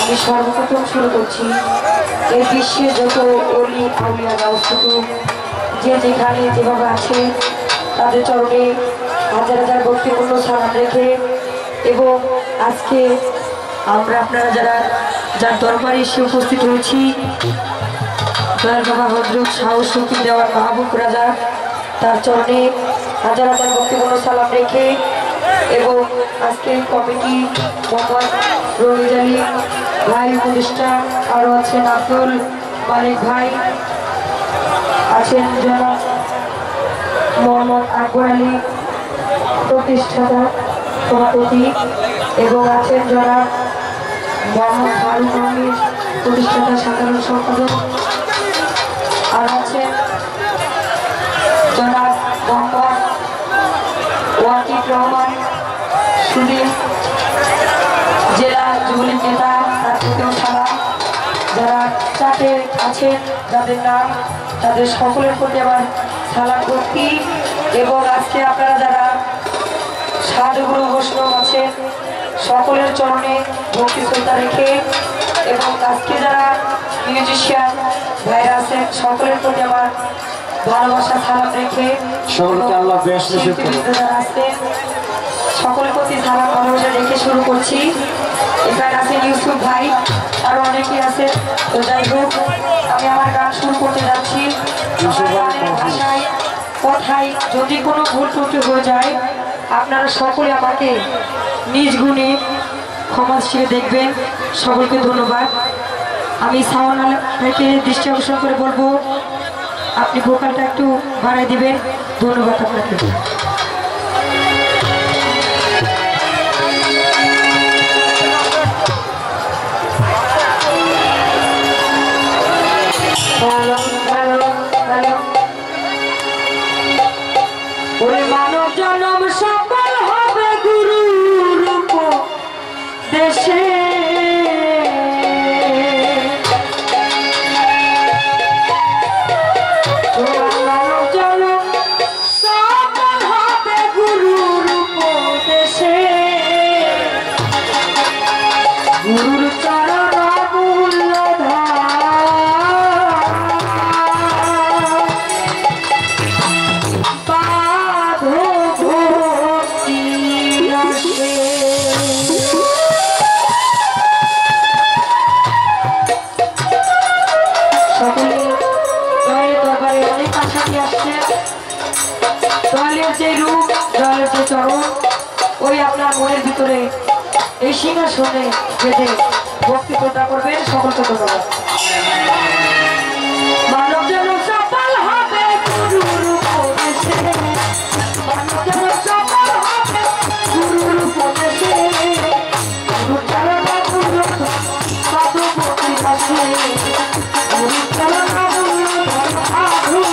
আমি সর্বপ্রথম শুরু করছি এই বিশ্বের যত অলি আউলিয়ারা অবস্থিত যে যেখানে যেভাবে আছে তাদের চরণে হাজার হাজার ভক্তিপূর্ণ সালাম রেখে এবং আজকে আমরা আপনারা যার দরবারে এসে উপস্থিত হয়েছি দয়াল বাবা হযরত সাহস শক্তি দেওয়ার মাহবুব রাজা তার চরণে হাজার হাজার ভক্তিপূর্ণ সালাম রেখে এবং আজকে কমিটি মোহাম্মদ রমিজ আলী ভাই উপদেষ্টা আরও আছেন আব্দুল মালিক ভাই আছেন জনাব মোহাম্মদ আকবর আলী প্রতিষ্ঠাতা সভাপতি এবং আছেন জনাব মোহাম্মদ ফারুক আহমেদ প্রতিষ্ঠাতা সাধারণ সম্পাদক আর আছেন জনাব মোহাম্মদ ওয়াকিব রহমান সুদীপ জেলা যুবলীগ নেতা তার থেকেও সালাম যারা চাটে আছেন যাদের নাম তাদের সকলের প্রতি আমার সালাম ভক্তি এবং আজকে আপনারা যারা সাধুগুরু বৈষ্ণব আছেন সকলের চরণে ভক্তি শ্রদ্ধা রেখে এবং আজকে যারা মিউজিশিয়ান ভাইরা আছেন সকলের প্রতি আমার ভালোবাসা সালাম রেখে যারা আছেন সকলের প্রতি সালাম ভালোবাসা রেখে শুরু করছি। এখানে আছেন ইউসুফ ভাই আরো অনেকেই আছে। তো যাই হোক আমি আমার গান শুরু করতে যাচ্ছি। ভাষায় কথায় যদি কোনো ভুল ত্রুটি হয়ে যায় আপনারা সকলে আমাকে নিজ গুণে ক্ষমা হিসেবে দেখবেন। সকলকে ধন্যবাদ। আমি সাউন্ড থেকে দৃষ্টি আকর্ষণ করে বলবো আপনি ভোকালটা একটু বাড়াই দিবেন। ধন্যবাদ আপনাকে। মানব জনম সফল হবে গুরু রূপ দেশে মানব জনম সফল হবে গুরু রূপ দেশে গুরুর চরণ যে রূপ জলের যে চরণ ওই আপনার মনের ভিতরে এই সিংহাসনে বেঁধে ভক্তি শ্রদ্ধা করবেন। সকলকে ধন্যবাদ। মানব যেন সফল হবে গুরু রূপ দেশে মানব যেন সফল হবে গুরু রূপ দেশে গুরু চরণ গুরু পাদপতি আছে গুরু চরণ গুরু পাদপতি আছে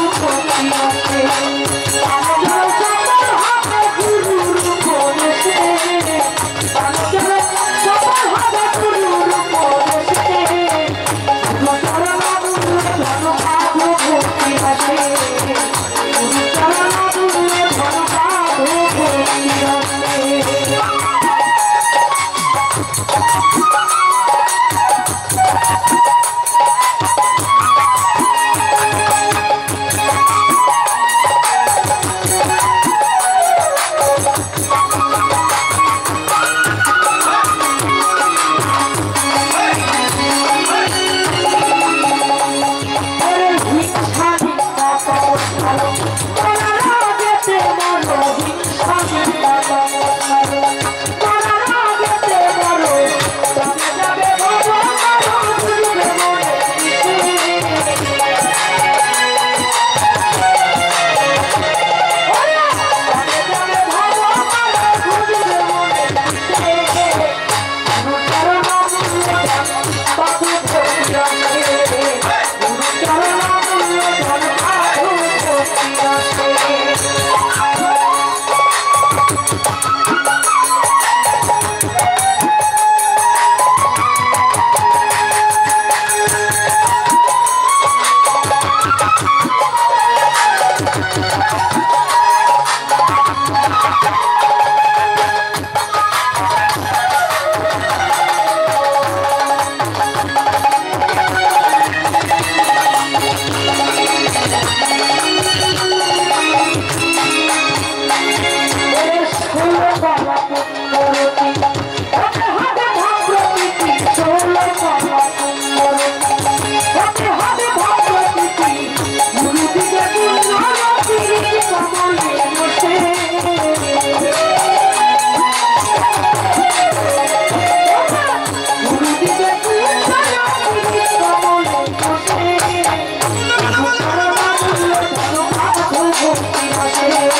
Thank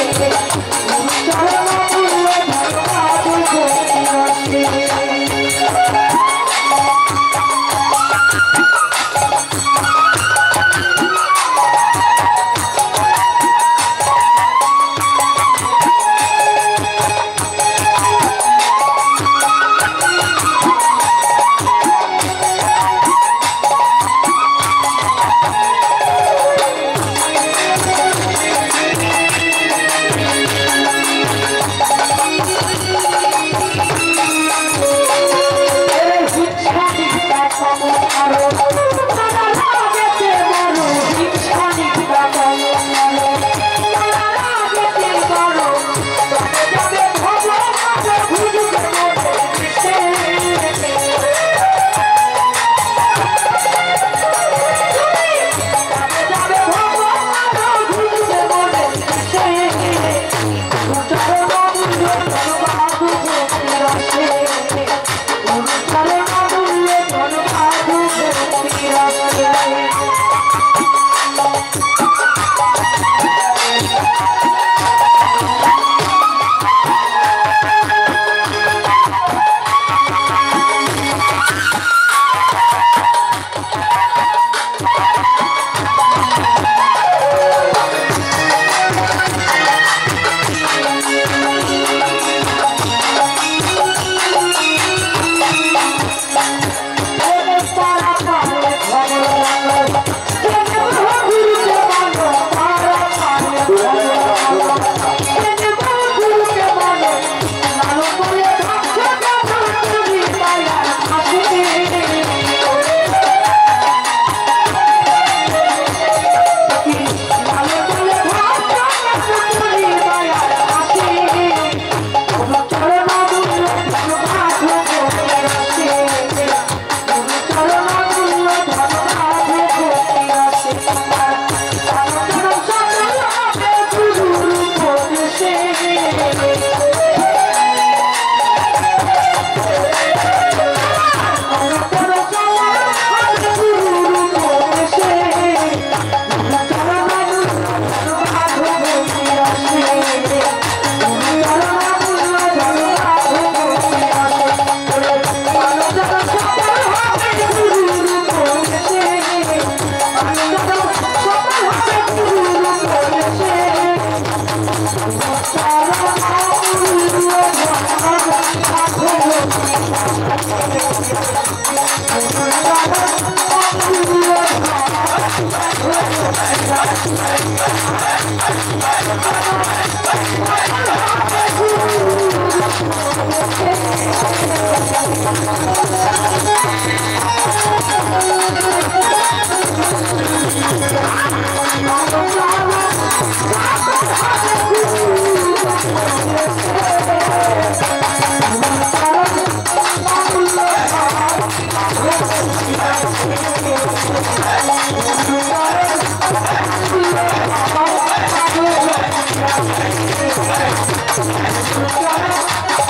you.